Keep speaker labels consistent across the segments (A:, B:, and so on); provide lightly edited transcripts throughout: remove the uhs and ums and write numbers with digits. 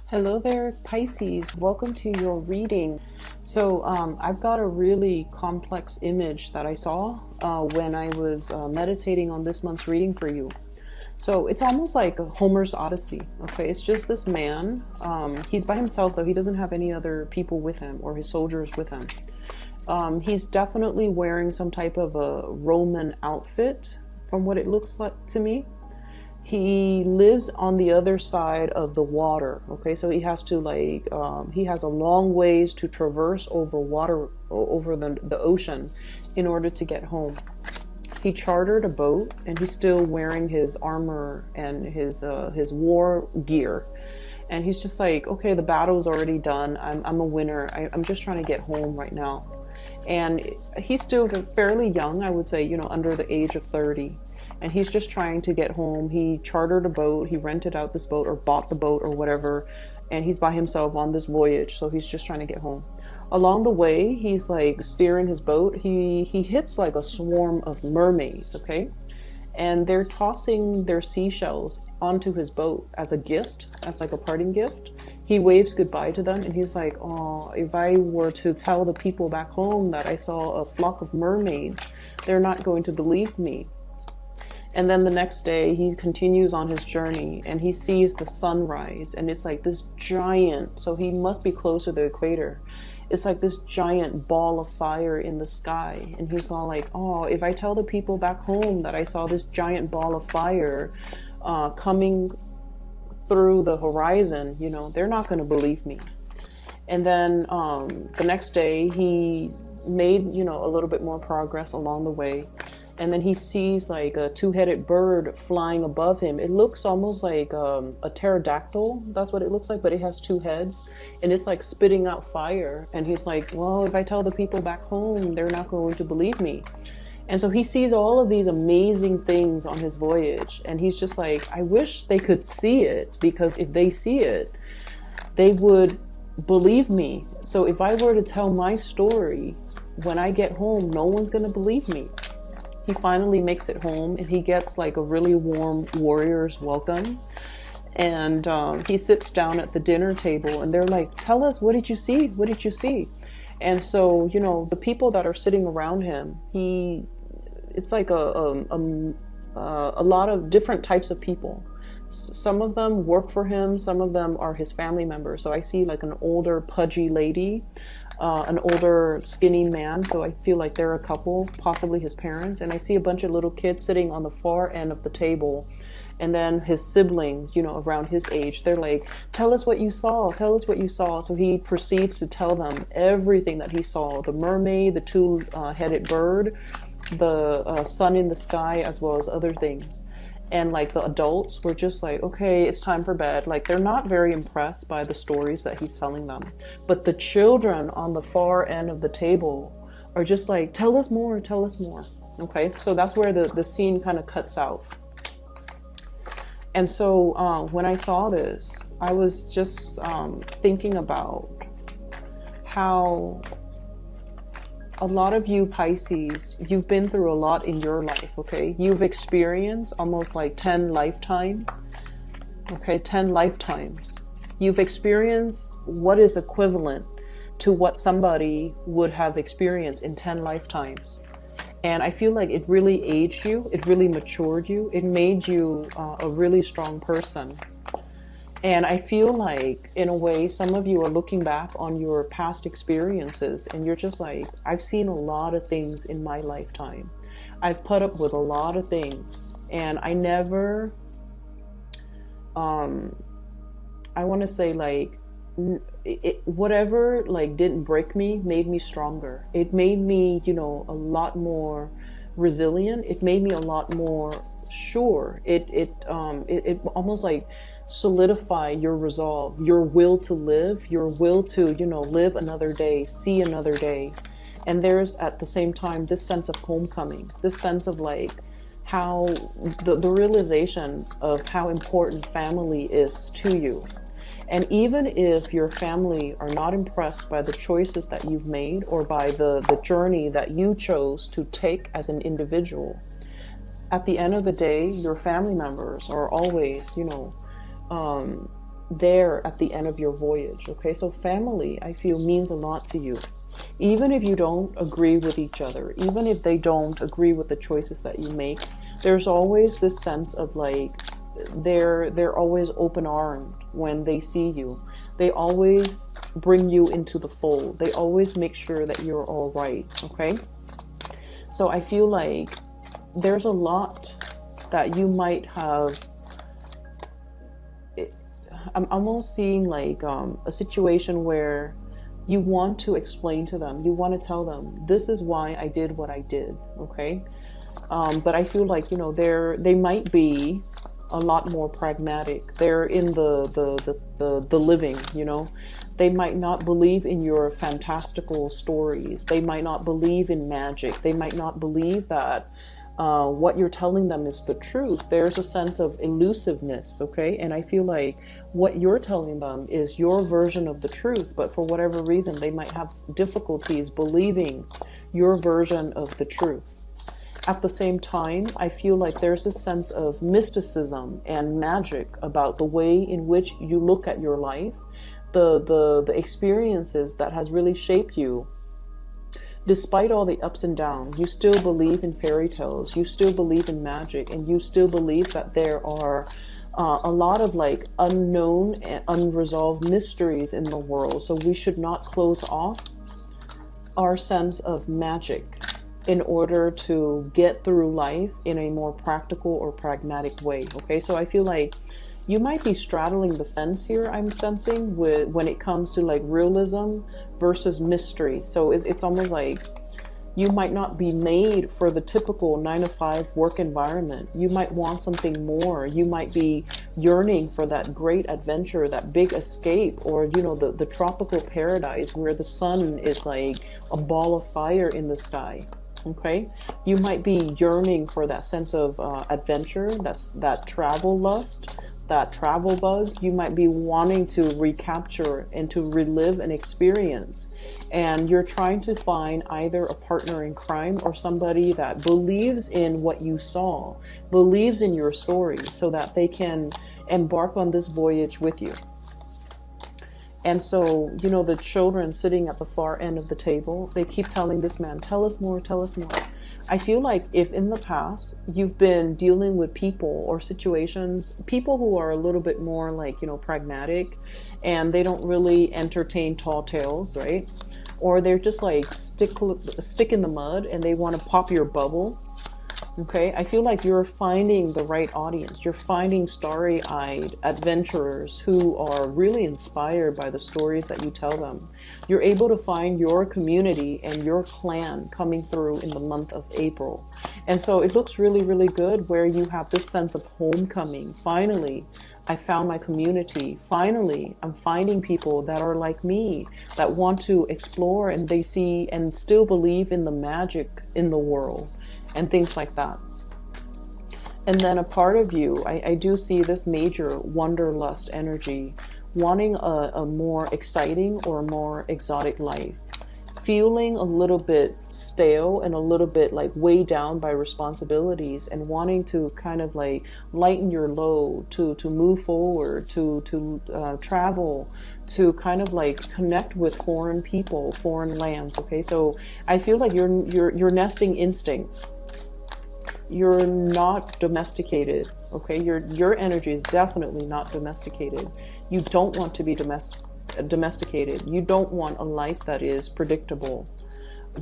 A: Hello there, Pisces. Welcome to your reading. So I've got a really complex image that I saw when I was meditating on this month's reading for you. So it's almost like Homer's Odyssey. Okay, it's just this man. He's by himself, though. He doesn't have any other people with him or his soldiers with him. He's definitely wearing some type of a Roman outfit from what it looks like to me. He lives on the other side of the water. Okay, so he has to he has a long ways to traverse over water, over the ocean in order to get home. He chartered a boat and he's still wearing his armor and his war gear. And he's just like, okay, the battle's already done. I'm a winner. I'm just trying to get home right now. And he's still fairly young, I would say, under the age of 30. And he's just trying to get home. He chartered a boat, he rented out this boat or bought the boat or whatever, and he's by himself on this voyage, so he's just trying to get home. Along the way, he's like steering his boat. He hits like a swarm of mermaids, okay? And they're tossing their seashells onto his boat as a gift, as like a parting gift. He waves goodbye to them and he's like, oh, if I were to tell the people back home that I saw a flock of mermaids, they're not going to believe me. And then the next day he continues on his journey and he sees the sunrise, and it's like this giant, so he must be close to the equator. It's like this giant ball of fire in the sky. And he's all like, oh, if I tell the people back home that I saw this giant ball of fire coming through the horizon, they're not going to believe me. And then the next day he made, a little bit more progress along the way. And then he sees like a two-headed bird flying above him. It looks almost like a pterodactyl. That's what it looks like, but it has two heads. And it's like spitting out fire. And he's like, well, if I tell the people back home, they're not going to believe me. And so he sees all of these amazing things on his voyage. And he's just like, I wish they could see it, because if they see it, they would believe me. So if I were to tell my story, when I get home, no one's going to believe me. He finally makes it home and he gets like a really warm warrior's welcome. And he sits down at the dinner table and they're like, tell us, what did you see? What did you see? And so, the people that are sitting around him, it's like a lot of different types of people. Some of them work for him. Some of them are his family members. So I see like an older pudgy lady, an older skinny man. So I feel like they're a couple, possibly his parents. And I see a bunch of little kids sitting on the far end of the table. And then his siblings, around his age, they're like, tell us what you saw. Tell us what you saw. So he proceeds to tell them everything that he saw. The mermaid, the two-headed bird, the sun in the sky, as well as other things. And like the adults were just like, okay, it's time for bed. Like they're not very impressed by the stories that he's telling them. But the children on the far end of the table are just like, tell us more, tell us more. Okay, so that's where the scene kind of cuts out. And so when I saw this, I was just thinking about how a lot of you Pisces, you've been through a lot in your life, okay? You've experienced almost like 10 lifetimes, okay? 10 lifetimes. You've experienced what is equivalent to what somebody would have experienced in 10 lifetimes. And I feel like it really aged you, it really matured you, it made you a really strong person. And I feel like, in a way, some of you are looking back on your past experiences and you're just like, I've seen a lot of things in my lifetime. I've put up with a lot of things. And I never, I want to say like, whatever like didn't break me made me stronger. It made me, a lot more resilient. It made me a lot more sure. It almost like solidify your resolve, your will to live, your will to, live another day, see another day. And there's at the same time this sense of homecoming, this sense of like how the realization of how important family is to you. And even if your family are not impressed by the choices that you've made or by the journey that you chose to take as an individual, at the end of the day, your family members are always, there at the end of your voyage. Okay, so family, I feel, means a lot to you. Even if you don't agree with each other, even if they don't agree with the choices that you make, there's always this sense of like, they're always open-armed when they see you. They always bring you into the fold. They always make sure that you're all right. Okay, so I feel like there's a lot that you might have. I'm almost seeing like a situation where you want to explain to them, you want to tell them, this is why I did what I did. Okay, but I feel like, you know, they might be a lot more pragmatic. They're in the living, you know. They might not believe in your fantastical stories. They might not believe in magic. They might not believe that what you're telling them is the truth. There's a sense of elusiveness, okay? And I feel like what you're telling them is your version of the truth, but for whatever reason, they might have difficulties believing your version of the truth. At the same time, I feel like there's a sense of mysticism and magic about the way in which you look at your life, the experiences that has really shaped you. Despite all the ups and downs, you still believe in fairy tales, you still believe in magic, and you still believe that there are a lot of like unknown and unresolved mysteries in the world. So we should not close off our sense of magic in order to get through life in a more practical or pragmatic way. Okay, so I feel like you might be straddling the fence here, I'm sensing, with when it comes to like realism versus mystery. So it's almost like you might not be made for the typical 9-to-5 work environment. You might want something more. You might be yearning for that great adventure, that big escape, or, you know, the tropical paradise where the sun is like a ball of fire in the sky. Okay, you might be yearning for that sense of adventure, that travel lust, that travel bug. You might be wanting to recapture and to relive an experience, and you're trying to find either a partner in crime or somebody that believes in what you saw, believes in your story, so that they can embark on this voyage with you. And so, you know, the children sitting at the far end of the table, they keep telling this man, tell us more, tell us more. I feel like if in the past you've been dealing with people or situations, people who are a little bit more like, you know, pragmatic, and they don't really entertain tall tales, right? Or they're just like stick in the mud and they want to pop your bubble. Okay, I feel like you're finding the right audience. You're finding starry-eyed adventurers who are really inspired by the stories that you tell them. You're able to find your community and your clan coming through in the month of April. And so it looks really, really good where you have this sense of homecoming. Finally, I found my community. Finally, I'm finding people that are like me, that want to explore, and they see and still believe in the magic in the world and things like that. And then a part of you, I do see this major wanderlust energy, wanting a more exciting or more exotic life, feeling a little bit stale and a little bit like weighed down by responsibilities, and wanting to kind of like lighten your load, to move forward, to travel, to kind of like connect with foreign people, foreign lands. Okay, so I feel like you're nesting instincts. You're not domesticated. Okay, your energy is definitely not domesticated. You don't want to be domesticated. You don't want a life that is predictable.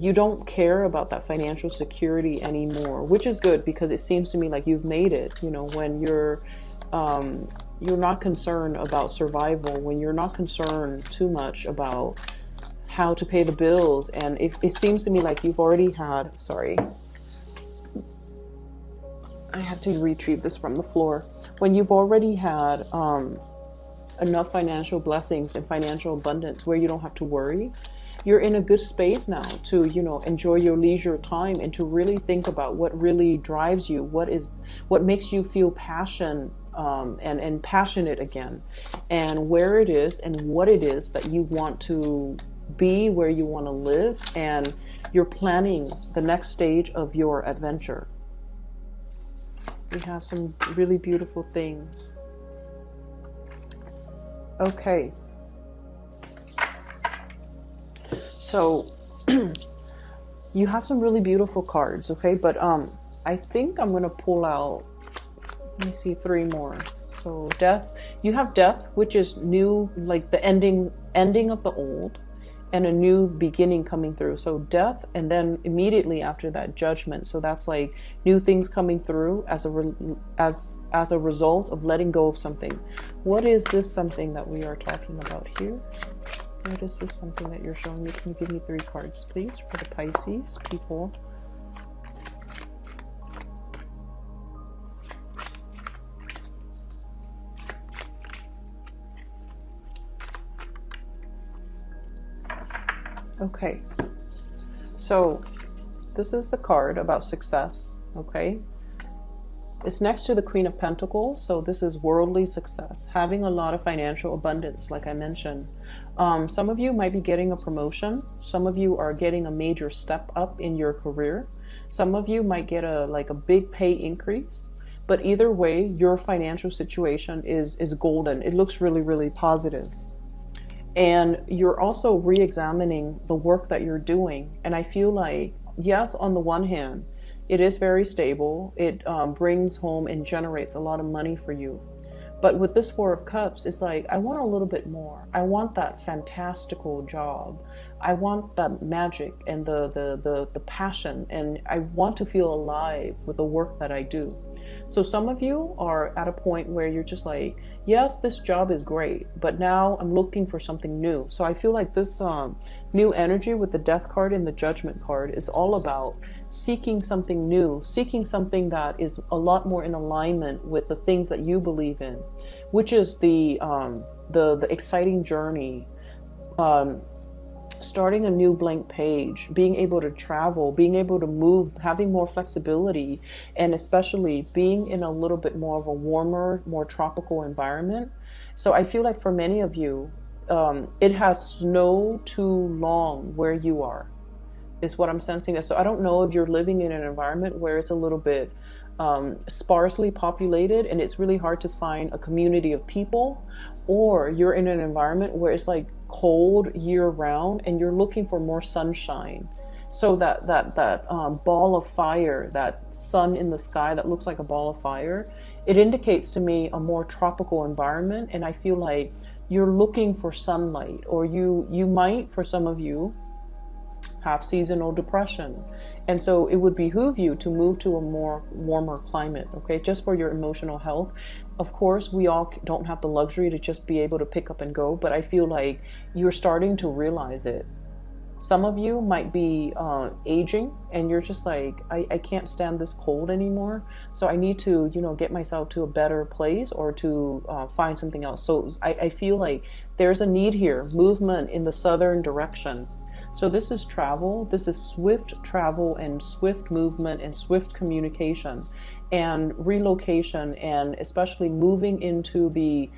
A: You don't care about that financial security anymore, which is good, because it seems to me like you've made it. You know, when you're not concerned about survival, when you're not concerned too much about how to pay the bills, and it seems to me like you've already had, sorry, I have to retrieve this from the floor. When you've already had enough financial blessings and financial abundance where you don't have to worry, you're in a good space now to, you know, enjoy your leisure time and to really think about what really drives you, what makes you feel passion and passionate again, and where it is and what it is that you want to be, where you want to live, and you're planning the next stage of your adventure. We have some really beautiful things. Okay. So you have some really beautiful cards, okay? But I think I'm going to pull out, let me see, 3 more. So death, you have death, which is new, like the ending of the old, and a new beginning coming through. So death, and then immediately after that, judgment. So that's like new things coming through as a result of letting go of something. What is this something that we are talking about here? What is this something that you're showing me? Can you give me 3 cards, please, for the Pisces people? Okay, so this is the card about success, okay? It's next to the Queen of Pentacles, so this is worldly success, having a lot of financial abundance, like I mentioned. Some of you might be getting a promotion. Some of you are getting a major step up in your career. Some of you might get a big pay increase. But either way, your financial situation is golden. It looks really, really positive. And you're also re-examining the work that you're doing. And I feel like, yes, on the one hand, it is very stable. It brings home and generates a lot of money for you. But with this 4 of Cups, it's like, I want a little bit more. I want that fantastical job. I want that magic and the passion. And I want to feel alive with the work that I do. So some of you are at a point where you're just like, yes, this job is great, but now I'm looking for something new. So I feel like this new energy with the Death card and the Judgment card is all about seeking something new, seeking something that is a lot more in alignment with the things that you believe in, which is the exciting journey, starting a new blank page, being able to travel, being able to move, having more flexibility, and especially being in a little bit more of a warmer, more tropical environment. So I feel like for many of you, it has snowed too long where you are, is what I'm sensing. So I don't know if you're living in an environment where it's a little bit sparsely populated and it's really hard to find a community of people, or you're in an environment where it's like cold year round and you're looking for more sunshine. So that ball of fire, that sun in the sky that looks like a ball of fire, it indicates to me a more tropical environment. And I feel like you're looking for sunlight, or you might, for some of you, have seasonal depression. And so it would behoove you to move to a more warmer climate, okay, just for your emotional health. Of course, we all don't have the luxury to just be able to pick up and go, but I feel like you're starting to realize it. Some of you might be aging and you're just like, I can't stand this cold anymore. So I need to, get myself to a better place, or to find something else. So I feel like there's a need here, movement in the southern direction. So this is travel. This is swift travel and swift movement and swift communication and relocation, and especially moving into the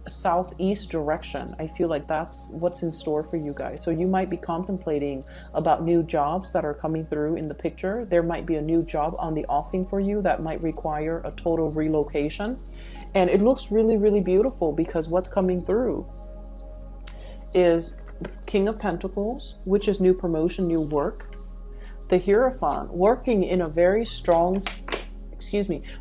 A: southeast direction. I feel like that's what's in store for you guys. So you might be contemplating about new jobs that are coming through in the picture. There might be a new job on the offing for you that might require a total relocation. And it looks really, really beautiful, because what's coming through is the King of Pentacles, which is new promotion, new work. The Hierophant, working in a very strong,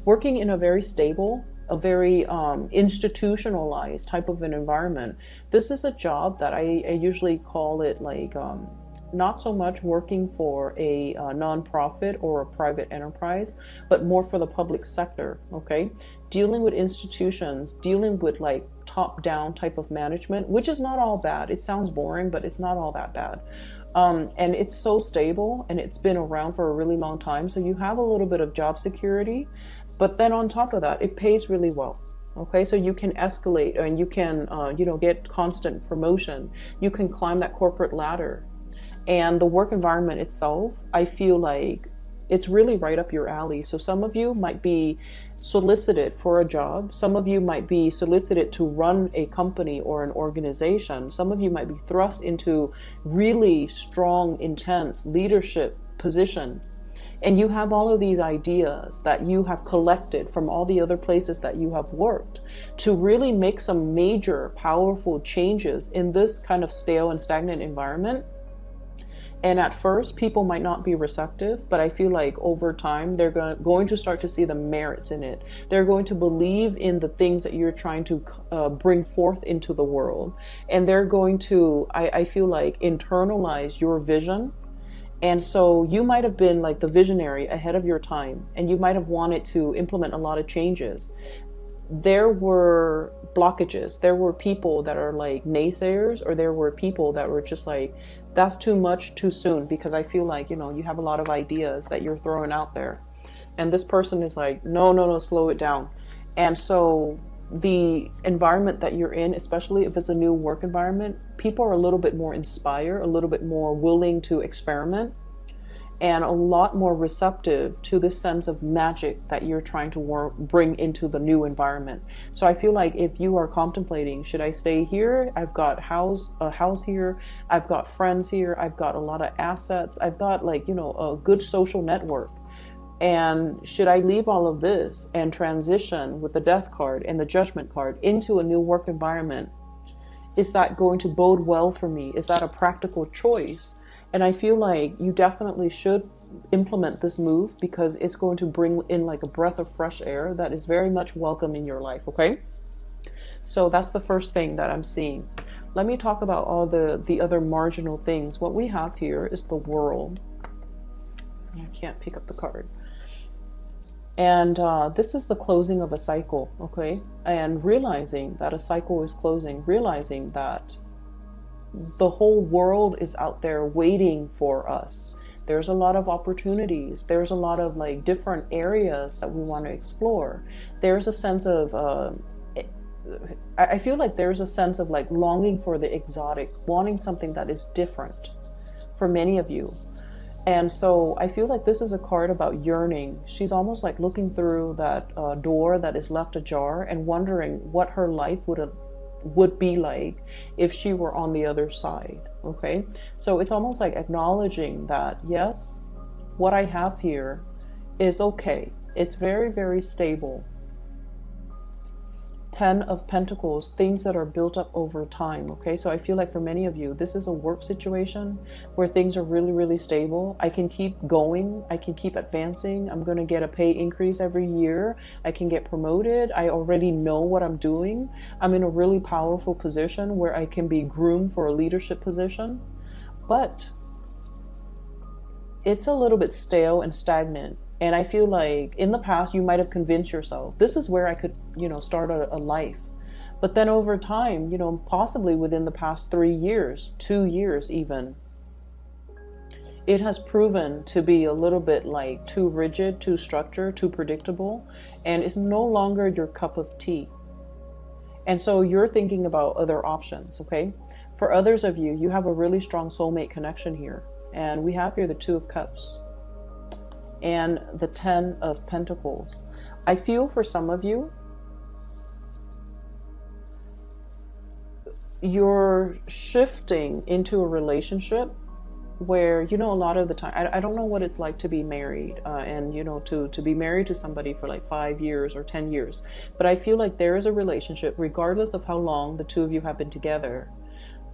A: working in a very stable, a very institutionalized type of an environment. This is a job that I usually call it like not so much working for a nonprofit or a private enterprise, but more for the public sector, okay? Dealing with institutions, dealing with like top-down type of management, which is not all bad. It sounds boring, but it's not all that bad. And it's so stable, and it's been around for a really long time. So you have a little bit of job security, but then on top of that, it pays really well. Okay, so you can escalate, and you can, get constant promotion. You can climb that corporate ladder. And the work environment itself, I feel like it's really right up your alley. So some of you might be solicited for a job. Some of you might be solicited to run a company or an organization. Some of you might be thrust into really strong, intense leadership positions. And you have all of these ideas that you have collected from all the other places that you have worked to really make some major, powerful changes in this kind of stale and stagnant environment. And at first, people might not be receptive, but I feel like over time, they're going to start to see the merits in it. They're going to believe in the things that you're trying to bring forth into the world. And they're going to, I feel like, internalize your vision. And so you might have been like the visionary ahead of your time, and you might have wanted to implement a lot of changes. There were blockages. There were people that are like naysayers, or there were people that were just like, that's too much too soon, because I feel like, you know, you have a lot of ideas that you're throwing out there. And this person is like, no, slow it down. And so the environment that you're in, especially if it's a new work environment, people are a little bit more inspired, a little bit more willing to experiment, and a lot more receptive to this sense of magic that you're trying to bring into the new environment. So I feel like if you are contemplating, should I stay here? I've got a house here. I've got friends here. I've got a lot of assets. I've got, like, you know, a good social network. And should I leave all of this and transition with the Death card and the Judgment card into a new work environment? Is that going to bode well for me? Is that a practical choice? And I feel like you definitely should implement this move, because it's going to bring in like a breath of fresh air that is very much welcome in your life, okay? So that's the first thing that I'm seeing. Let me talk about all the other marginal things. What we have here is the World. I can't pick up the card. And this is the closing of a cycle, okay? And realizing that a cycle is closing, realizing that the whole world is out there waiting for us. There's a lot of opportunities. There's a lot of like different areas that we want to explore. There's a sense of, I feel like there's a sense of like longing for the exotic, wanting something that is different for many of you. And so I feel like this is a card about yearning. She's almost like looking through that door that is left ajar and wondering what her life would be like if she were on the other side, okay? So it's almost like acknowledging that, yes, what I have here is okay. It's very, very stable. 10 of Pentacles, things that are built up over time, okay? So I feel like for many of you, this is a work situation where things are really, really stable. I can keep going. I can keep advancing. I'm going to get a pay increase every year. I can get promoted. I already know what I'm doing. I'm in a really powerful position where I can be groomed for a leadership position. But it's a little bit stale and stagnant. And I feel like in the past, you might have convinced yourself, this is where I could, you know, start a life. But then over time, you know, possibly within the past 3 years, 2 years even, it has proven to be a little bit like too rigid, too structured, too predictable, and it's no longer your cup of tea. And so you're thinking about other options, okay? For others of you, you have a really strong soulmate connection here. And we have here the Two of Cups and the 10 of Pentacles. I feel for some of you, you're shifting into a relationship where, you know, a lot of the time, I don't know what it's like to be married and, you know, to be married to somebody for like 5 years or 10 years. But I feel like there is a relationship, regardless of how long the two of you have been together.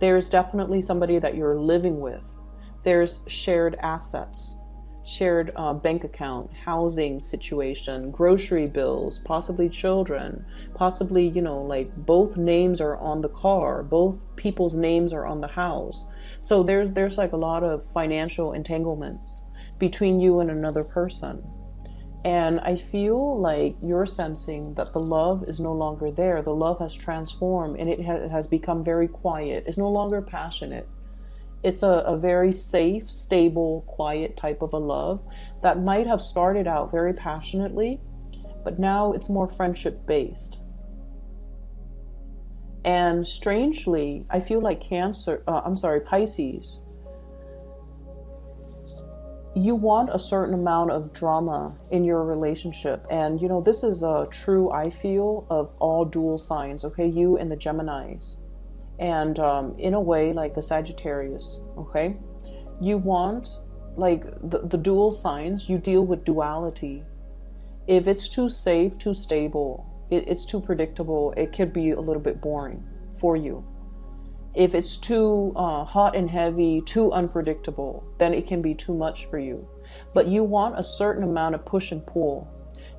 A: There's definitely somebody that you're living with. There's shared assets, shared bank account, housing situation, grocery bills, possibly children, possibly, you know, like both names are on the car, both people's names are on the house. So there's like a lot of financial entanglements between you and another person. And I feel like you're sensing that the love is no longer there. The love has transformed and it has become very quiet. It's no longer passionate. It's a very safe, stable, quiet type of a love that might have started out very passionately, but now it's more friendship based. And strangely, I feel like Pisces, you want a certain amount of drama in your relationship. And, you know, this is a true, I feel, of all dual signs, okay? You and the Geminis. And in a way, like the Sagittarius, okay? You want like the dual signs, you deal with duality. If it's too safe, too stable, it's too predictable, it could be a little bit boring for you. If it's too hot and heavy, too unpredictable, then it can be too much for you. But you want a certain amount of push and pull.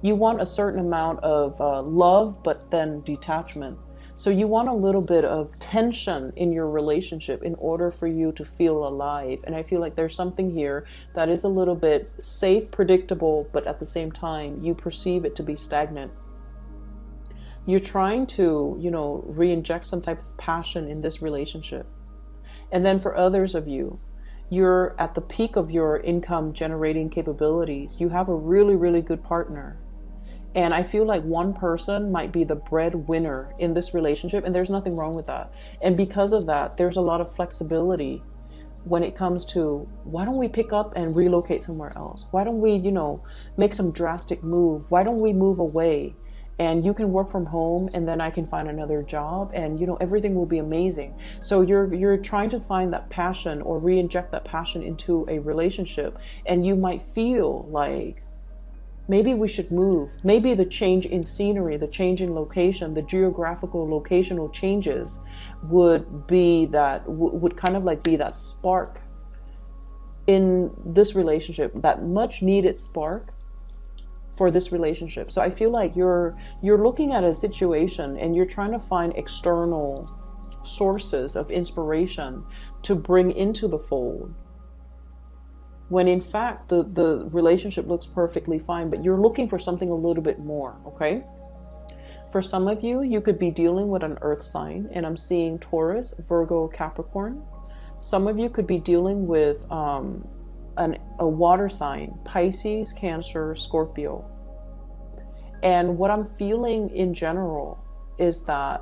A: You want a certain amount of love, but then detachment. So you want a little bit of tension in your relationship in order for you to feel alive. And I feel like there's something here that is a little bit safe, predictable, but at the same time, you perceive it to be stagnant. You're trying to, re-inject some type of passion in this relationship. And then for others of you, you're at the peak of your income generating capabilities. You have a really, really good partner. And I feel like one person might be the breadwinner in this relationship, and there's nothing wrong with that. And because of that, there's a lot of flexibility when it comes to, why don't we pick up and relocate somewhere else? Why don't we, make some drastic move? Why don't we move away? And you can work from home, and then I can find another job, and everything will be amazing. So you're trying to find that passion or re-inject that passion into a relationship, and you might feel like maybe we should move. Maybe the change in scenery, the change in location, the geographical locational changes would be that, would kind of like be that spark in this relationship, that much needed spark for this relationship. So I feel like you're looking at a situation and you're trying to find external sources of inspiration to bring into the fold, when in fact the relationship looks perfectly fine, but you're looking for something a little bit more. Okay, for some of you, you could be dealing with an earth sign, and I'm seeing Taurus, Virgo, Capricorn. Some of you could be dealing with a water sign, Pisces, Cancer, Scorpio. And what I'm feeling in general is that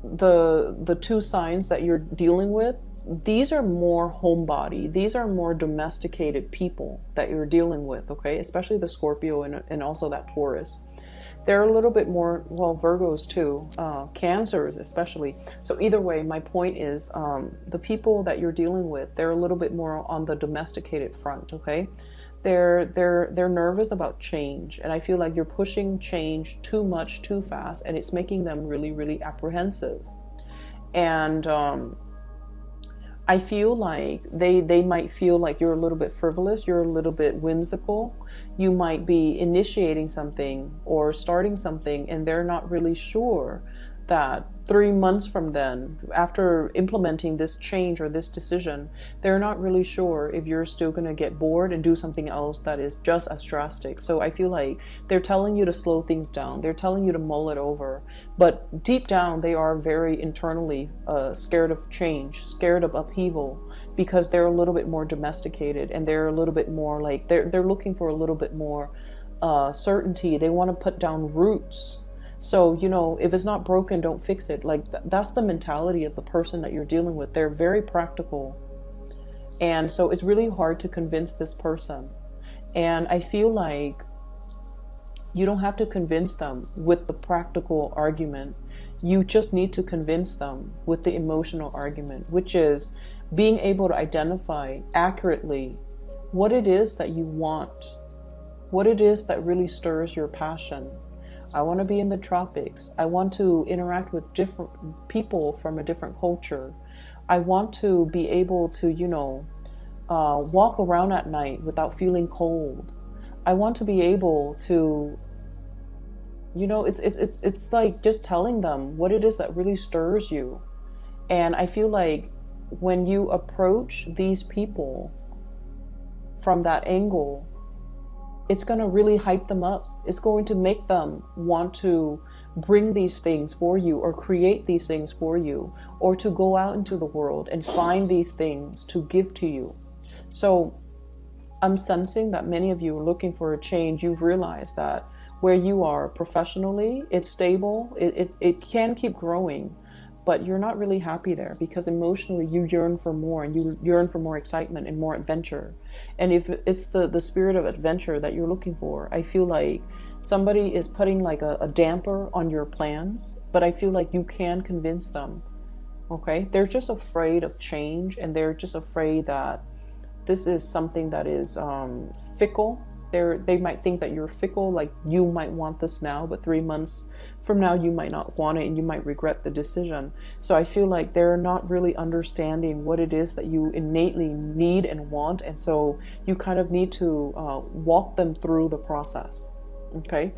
A: the two signs that you're dealing with, these are more homebody. These are more domesticated people that you're dealing with, okay? Especially the Scorpio and also that Taurus. They're a little bit more, well, Virgos too, Cancers especially. So either way, my point is the people that you're dealing with, they're a little bit more on the domesticated front, okay? They're nervous about change, and I feel like you're pushing change too much, too fast, and it's making them really, really apprehensive. And I feel like they might feel like you're a little bit frivolous, you're a little bit whimsical. You might be initiating something or starting something, and they're not really sure that 3 months from then, after implementing this change or this decision, they're not really sure if you're still going to get bored and do something else that is just as drastic. So I feel like they're telling you to slow things down. They're telling you to mull it over. But deep down, they are very internally scared of change, scared of upheaval, because they're a little bit more domesticated, and they're a little bit more like, they're looking for a little bit more certainty. They want to put down roots. So, if it's not broken, don't fix it. Like, that's the mentality of the person that you're dealing with. They're very practical. And so it's really hard to convince this person. And I feel like you don't have to convince them with the practical argument. You just need to convince them with the emotional argument, which is being able to identify accurately what it is that you want, what it is that really stirs your passion. I want to be in the tropics. I want to interact with different people from a different culture. I want to be able to, walk around at night without feeling cold. I want to be able to, it's like just telling them what it is that really stirs you. And I feel like when you approach these people from that angle, it's going to really hype them up. It's going to make them want to bring these things for you, or create these things for you, or to go out into the world and find these things to give to you. So I'm sensing that many of you are looking for a change. You've realized that where you are professionally, it's stable. It can keep growing, but you're not really happy there, because emotionally you yearn for more, and you yearn for more excitement and more adventure. And if it's the spirit of adventure that you're looking for, I feel like somebody is putting like a damper on your plans, but I feel like you can convince them. Okay? They're just afraid of change, and they're just afraid that This is something that is fickle. They might think that you're fickle, like you might want this now, but 3 months from now you might not want it and you might regret the decision. So I feel like they're not really understanding what it is that you innately need and want, and so you kind of need to walk them through the process. Okay.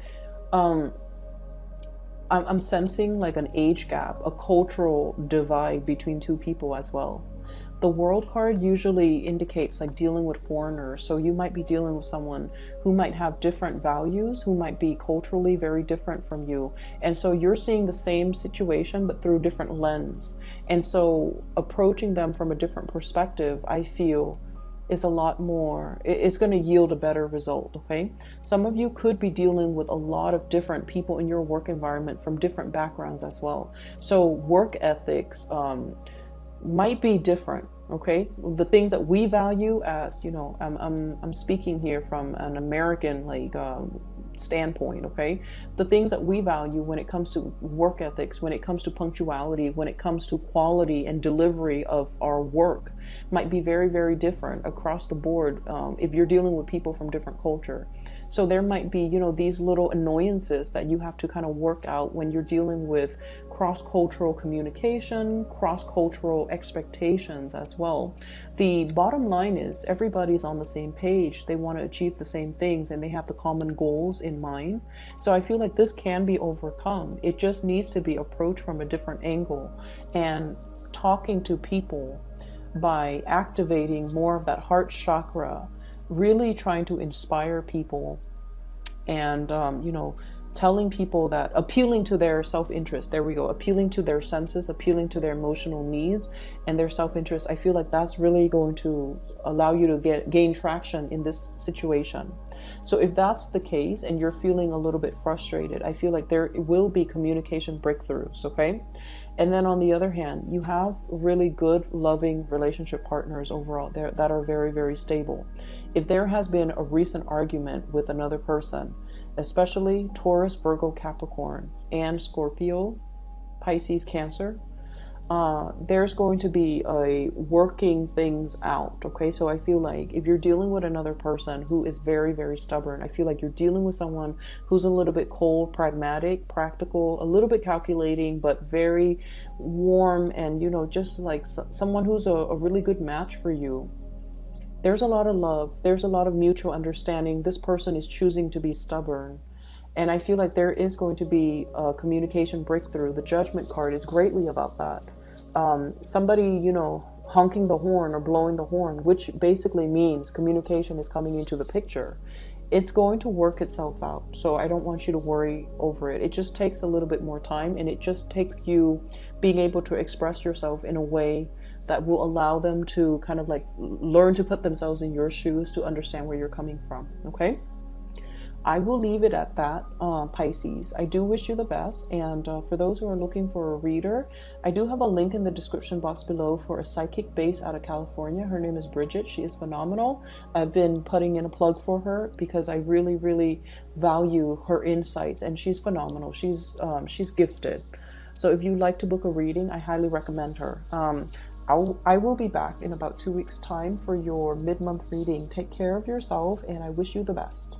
A: I'm sensing like an age gap, a cultural divide between two people as well. The World card usually indicates like dealing with foreigners. So you might be dealing with someone who might have different values, who might be culturally very different from you. And so you're seeing the same situation, but through different lens. And so approaching them from a different perspective, I feel, is a lot more, it's going to yield a better result. Okay. Some of you could be dealing with a lot of different people in your work environment from different backgrounds as well. So work ethics, might be different. Okay, the things that we value, as you know, I'm speaking here from an American standpoint. Okay, the things that we value when it comes to work ethics, when it comes to punctuality, when it comes to quality and delivery of our work, might be very, very different across the board if you're dealing with people from different culture. So there might be, these little annoyances that you have to kind of work out when you're dealing with cross-cultural communication, cross-cultural expectations as well. The bottom line is everybody's on the same page. They want to achieve the same things and they have the common goals in mind. So I feel like this can be overcome. It just needs to be approached from a different angle, and talking to people by activating more of that heart chakra, really trying to inspire people and, telling people that, appealing to their self-interest. There we go. Appealing to their senses, appealing to their emotional needs and their self-interest. I feel like that's really going to allow you to gain traction in this situation. So if that's the case and you're feeling a little bit frustrated, I feel like there will be communication breakthroughs. Okay. And then on the other hand, you have really good, loving relationship partners overall there that are very, very stable. If there has been a recent argument with another person, especially Taurus, Virgo, Capricorn, and Scorpio, Pisces, Cancer, there's going to be a working things out. Okay, so I feel like if you're dealing with another person who is very, very stubborn, I feel like you're dealing with someone who's a little bit cold, pragmatic, practical, a little bit calculating, but very warm, and just like someone who's a really good match for you. There's a lot of love, there's a lot of mutual understanding. This person is choosing to be stubborn, and I feel like there is going to be a communication breakthrough. The Judgment card is greatly about that. Somebody, honking the horn or blowing the horn, which basically means communication is coming into the picture. It's going to work itself out. So I don't want you to worry over it. It just takes a little bit more time, and it just takes you being able to express yourself in a way that will allow them to kind of like learn to put themselves in your shoes to understand where you're coming from. Okay. I will leave it at that, Pisces. I do wish you the best, and for those who are looking for a reader, I do have a link in the description box below for a psychic based out of California. Her name is Bridget. She is phenomenal. I've been putting in a plug for her because I really, really value her insights, and she's phenomenal. She's gifted. So if you'd like to book a reading, I highly recommend her. I will be back in about 2 weeks' time for your mid-month reading. Take care of yourself, and I wish you the best.